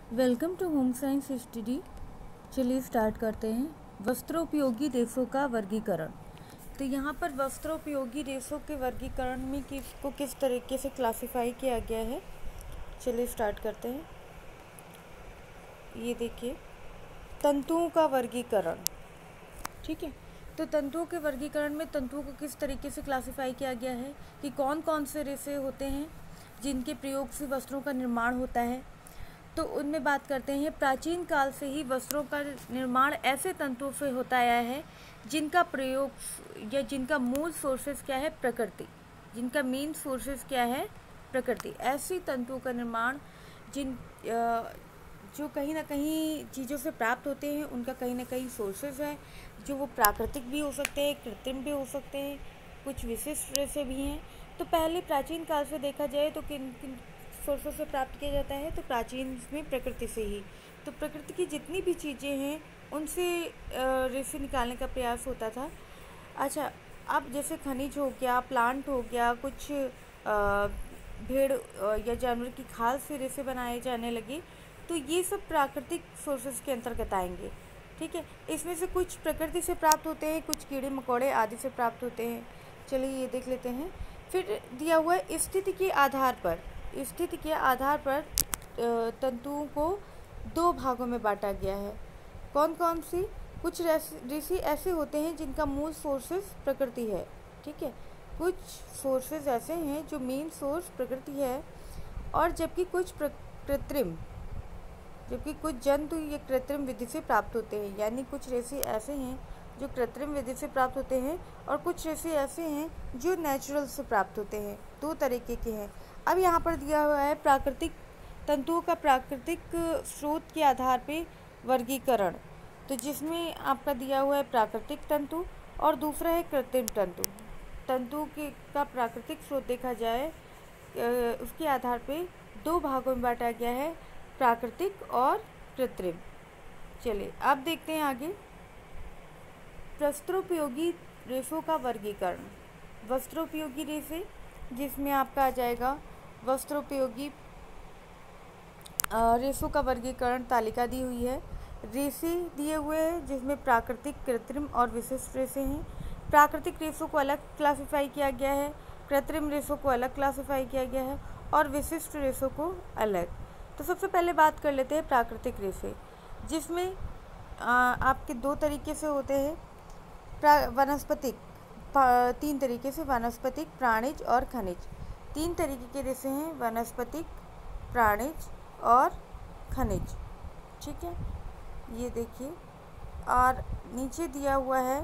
Welcome to home science study. चलिए start करते हैं। वस्त्रोपयोगी रेशों का वर्गीकरण। तो यहाँ पर वस्त्रोपयोगी रेशों के वर्गीकरण में किसको किस तरीके से क्लासिफाई किया गया है, चलिए स्टार्ट करते हैं। ये देखिए, तंतुओं का वर्गीकरण। ठीक है, तो तंतुओं के वर्गीकरण में तंतुओं को किस तरीके से क्लासिफाई किया गया है कि कौन कौन से रेशे होते हैं जिनके प्रयोग से वस्त्रों का निर्माण होता है। तो उनमें बात करते हैं, प्राचीन काल से ही वस्त्रों का निर्माण ऐसे तंतुओं से होता आया है जिनका प्रयोग या जिनका मूल सोर्सेस क्या है, प्रकृति। जिनका मेन सोर्सेस क्या है, प्रकृति। ऐसी तंतुओं का निर्माण जो कहीं ना कहीं चीज़ों से प्राप्त होते हैं, उनका कहीं ना कहीं सोर्सेस है, जो वो प्राकृतिक भी हो सकते हैं, कृत्रिम भी हो सकते हैं, कुछ विशिष्ट रेशे भी हैं। तो पहले प्राचीन काल से देखा जाए तो किन किन सोर्सों से प्राप्त किया जाता है, तो प्राचीन में प्रकृति से ही। तो प्रकृति की जितनी भी चीज़ें हैं उनसे रेशे निकालने का प्रयास होता था। अच्छा, अब जैसे खनिज हो गया, प्लांट हो गया, कुछ भेड़ या जानवर की खाल से रेशे बनाए जाने लगे, तो ये सब प्राकृतिक सोर्सेज के अंतर्गत आएंगे। ठीक है, इसमें से कुछ प्रकृति से प्राप्त होते हैं, कुछ कीड़े मकोड़े आदि से प्राप्त होते हैं। चलिए ये देख लेते हैं। फिर दिया हुआ है, स्थिति के आधार पर तंतुओं को दो भागों में बांटा गया है। कौन कौन सी? कुछ रेशे ऐसे होते हैं जिनका मूल सोर्सेस प्रकृति है। ठीक है, कुछ सोर्सेज ऐसे हैं जो मेन सोर्स प्रकृति है, और जबकि कुछ जंतु ये कृत्रिम विधि से प्राप्त होते हैं। यानी कुछ रेशे ऐसे हैं जो कृत्रिम विधि से प्राप्त होते हैं, और कुछ रेशे ऐसे हैं जो नेचुरल से प्राप्त होते हैं। दो तरीके के हैं। अब यहाँ पर दिया हुआ है प्राकृतिक तंतुओं का प्राकृतिक स्रोत के आधार पे वर्गीकरण। तो जिसमें आपका दिया हुआ है प्राकृतिक तंतु, और दूसरा है कृत्रिम तंतु। तंतु का प्राकृतिक स्रोत देखा जाए, उसके आधार पे दो भागों में बांटा गया है, प्राकृतिक और कृत्रिम। चलिए अब देखते हैं आगे। वस्त्रोपयोगी रेशों का वर्गीकरण। वस्त्रोपयोगी रेशे, जिसमें आपका आ जाएगा वस्त्रोपयोगी रेशों का वर्गीकरण। तालिका दी हुई है, रेशे दिए हुए हैं जिसमें प्राकृतिक, कृत्रिम और विशिष्ट रेशे हैं। प्राकृतिक रेशों को अलग क्लासिफाई किया गया है, कृत्रिम रेशों को अलग क्लासिफाई किया गया है, और विशिष्ट रेशों को अलग। तो सबसे पहले बात कर लेते हैं प्राकृतिक रेशे, जिसमें आपके दो तरीके से होते हैं। वनस्पतिक, तीन तरीके से, वनस्पतिक, प्राणिज और खनिज। तीन तरीके के रेशे हैं, वनस्पतिक, प्राणिज और खनिज। ठीक है, ये देखिए, और नीचे दिया हुआ है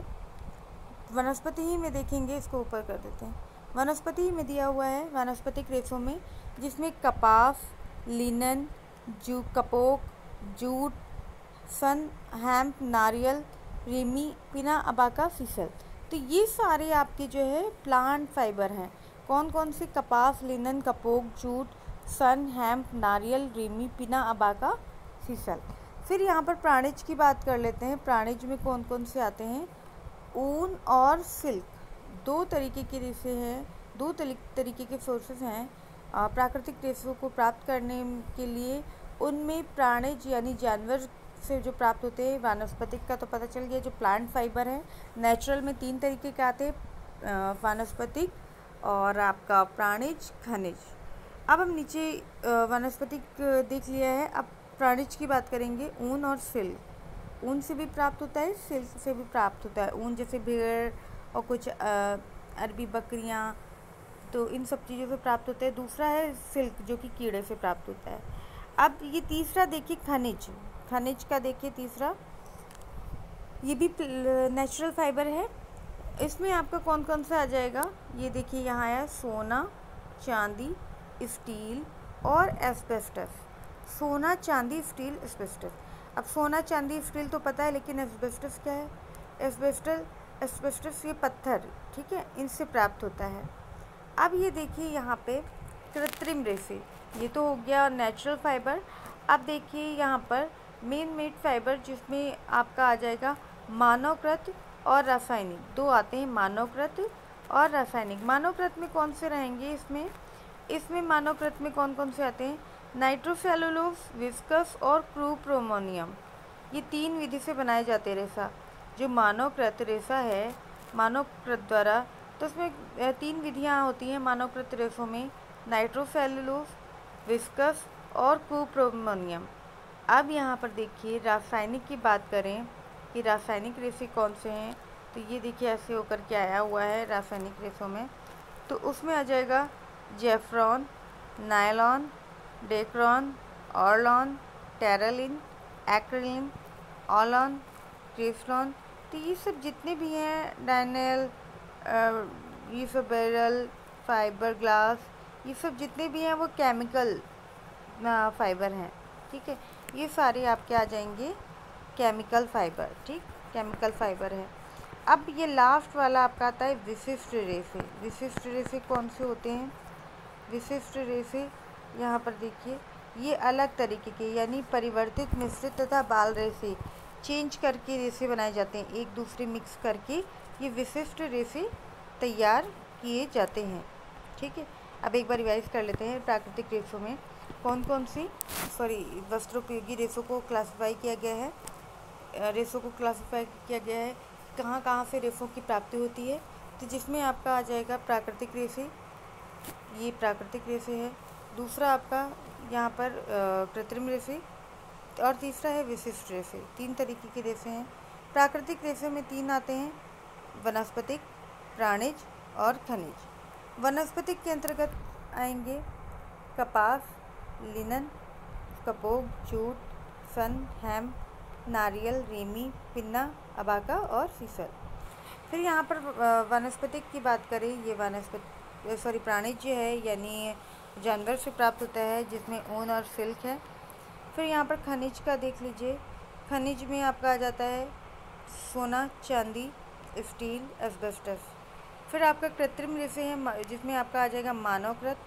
वनस्पति ही में, देखेंगे इसको ऊपर कर देते हैं। वनस्पति ही में दिया हुआ है वनस्पतिक रेशों में, जिसमें कपास, लिनन, कपोक, जूट, सन, हेम्प, नारियल, रेमी, पिना, अबाका, सीसल। तो ये सारे आपके जो है प्लांट फाइबर हैं। कौन कौन से? कपास, लिनन, कपोक, जूट, सन, हेम्प, नारियल, रेमी, पिना, अबाका, सीसल। फिर यहाँ पर प्राणिज की बात कर लेते हैं। प्राणिज में कौन कौन से आते हैं? ऊन और सिल्क। दो तरीके के रेशे हैं, दो तरीके के सोर्सेस हैं प्राकृतिक रेशों को प्राप्त करने के लिए। उनमें प्राणिज यानी जानवर से जो प्राप्त होते हैं, वानस्पतिक का तो पता चल गया, जो प्लांट फाइबर है। नेचुरल में तीन तरीके के आते हैं, वानस्पतिक और आपका प्राणिज, खनिज। अब हम नीचे वनस्पतिक देख लिया है, अब प्राणिज की बात करेंगे। ऊन और सिल्क। ऊन से भी प्राप्त होता है, सिल्क से भी प्राप्त होता है। ऊन जैसे भेड़ और कुछ अरबी बकरियाँ, तो इन सब चीज़ों से प्राप्त होता है। दूसरा है सिल्क, जो कि कीड़े से प्राप्त होता है। अब ये तीसरा देखिए, खनिज। खनिज का देखिए तीसरा, ये भी नेचुरल फाइबर है। इसमें आपका कौन कौन सा आ जाएगा? ये देखिए यहाँ है सोना, चांदी, स्टील और एस्बेस्टस। सोना, चांदी, स्टील, एस्बेस्टस। अब सोना, चांदी, स्टील तो पता है, लेकिन एस्बेस्टस क्या है? एस्बेस्टस ये पत्थर, ठीक है, इनसे प्राप्त होता है। अब ये देखिए यहाँ पे कृत्रिम रेशे, ये तो हो गया नेचुरल फाइबर। अब देखिए यहाँ पर मेन मेड फाइबर, जिसमें आपका आ जाएगा मानवकृत और रासायनिक। दो आते हैं, मानवकृत और रासायनिक। मानवकृत में कौन से रहेंगे? इसमें मानवकृत में कौन कौन से आते हैं? नाइट्रोसेलुलोज, विस्कस और क्रूप्रोमोनियम, ये 3 विधि से बनाए जाते हैं रेसा। जो मानवकृत रेसा है, मानवकृत द्वारा, तो उसमें 3 विधियाँ होती हैं मानवकृत रेसों में, नाइट्रोसेलुलोज, विस्कस और क्रूप्रोमोनियम। अब यहाँ पर देखिए रासायनिक की बात करें कि रासायनिक रेसे कौन से हैं, तो ये देखिए ऐसे होकर के आया हुआ है रासायनिक रेसों में। तो उसमें आ जाएगा जेफ्रॉन, नायलॉन, डेक्रॉन, ऑरलॉन, टेरालिन, एक्रिलिन, ऑलॉन, क्रेफ्लॉन। तो ये सब जितने भी हैं, डायनेल, ये सब बेरल, फाइबर ग्लास, ये सब जितने भी हैं वो केमिकल फाइबर हैं। ठीक है, ये सारे आपके आ जाएंगे केमिकल फाइबर। ठीक, केमिकल फाइबर है। अब ये लास्ट वाला आपका आता है विशिष्ट रेसे। विशिष्ट रेसे कौन से होते हैं? विशिष्ट रेसे यहाँ पर देखिए, ये अलग तरीके के यानी परिवर्तित, मिश्रित तथा बाल रेसे, चेंज करके रेसे बनाए जाते हैं, एक दूसरे मिक्स करके ये विशिष्ट रेसे तैयार किए जाते हैं। ठीक है, अब एक बार रिवाइज कर लेते हैं। प्राकृतिक रेसों में कौन कौन सी वस्त्रोपयोगी रेसों को क्लासिफाई किया गया है, रेसों को क्लासिफाई किया गया है, कहाँ कहाँ से रेसों की प्राप्ति होती है। तो जिसमें आपका आ जाएगा प्राकृतिक रेसे, ये प्राकृतिक रेसे है। दूसरा आपका यहाँ पर कृत्रिम रेसे, और तीसरा है विशिष्ट रेसे। 3 तरीके के रेसे हैं। प्राकृतिक रेसे में 3 आते हैं, वनस्पतिक, प्राणिज और खनिज। वनस्पतिक के अंतर्गत आएंगे कपास, लिनन, कपोग, जूट, सन, हेम्प, नारियल, रेमी, पिन्ना, अबाका और सीसल। फिर यहाँ पर वनस्पतिक की बात करें, ये प्राणिज है यानी जानवर से प्राप्त होता है, जिसमें ऊन और सिल्क है। फिर यहाँ पर खनिज का देख लीजिए, खनिज में आपका आ जाता है सोना, चांदी, स्टील, एस्बेस्टस। फिर आपका कृत्रिम रेसे है, जिसमें आपका आ जाएगा मानवकृत,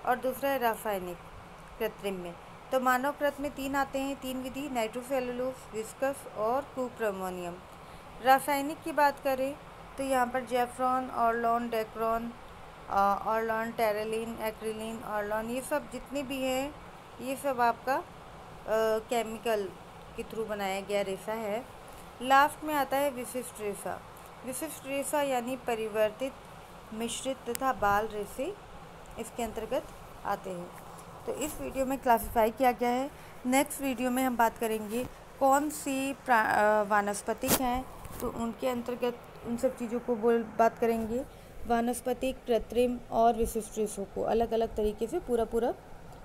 और दूसरा है रासायनिक कृत्रिम में। तो मानवकृत में 3 आते हैं, 3 विधि, नाइट्रोसेलुलोज, विस्कस और क्रूप्रोमोनियम। रासायनिक की बात करें तो यहाँ पर जेफ्रॉन, ऑरलॉन, डेक्रॉन, ऑरलॉन, टेरालिन, एक्रिलिन, ऑरलॉन, ये सब जितने भी हैं, ये सब आपका केमिकल के थ्रू बनाया गया रेसा है। लास्ट में आता है विशिष्ट रेसा। विशिष्ट रेसा यानी परिवर्तित, मिश्रित तथा बाल रेसे इसके अंतर्गत आते हैं। तो इस वीडियो में क्लासिफाई किया गया है। नेक्स्ट वीडियो में हम बात करेंगे कौन सी वानस्पतिक हैं, तो उनके अंतर्गत उन सब चीज़ों को बात करेंगे। वानस्पतिक, कृत्रिम और विशिष्ट रेसों को अलग अलग तरीके से पूरा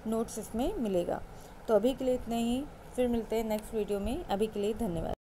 नोट्स इसमें मिलेगा। तो अभी के लिए इतना ही, फिर मिलते हैं नेक्स्ट वीडियो में। अभी के लिए धन्यवाद।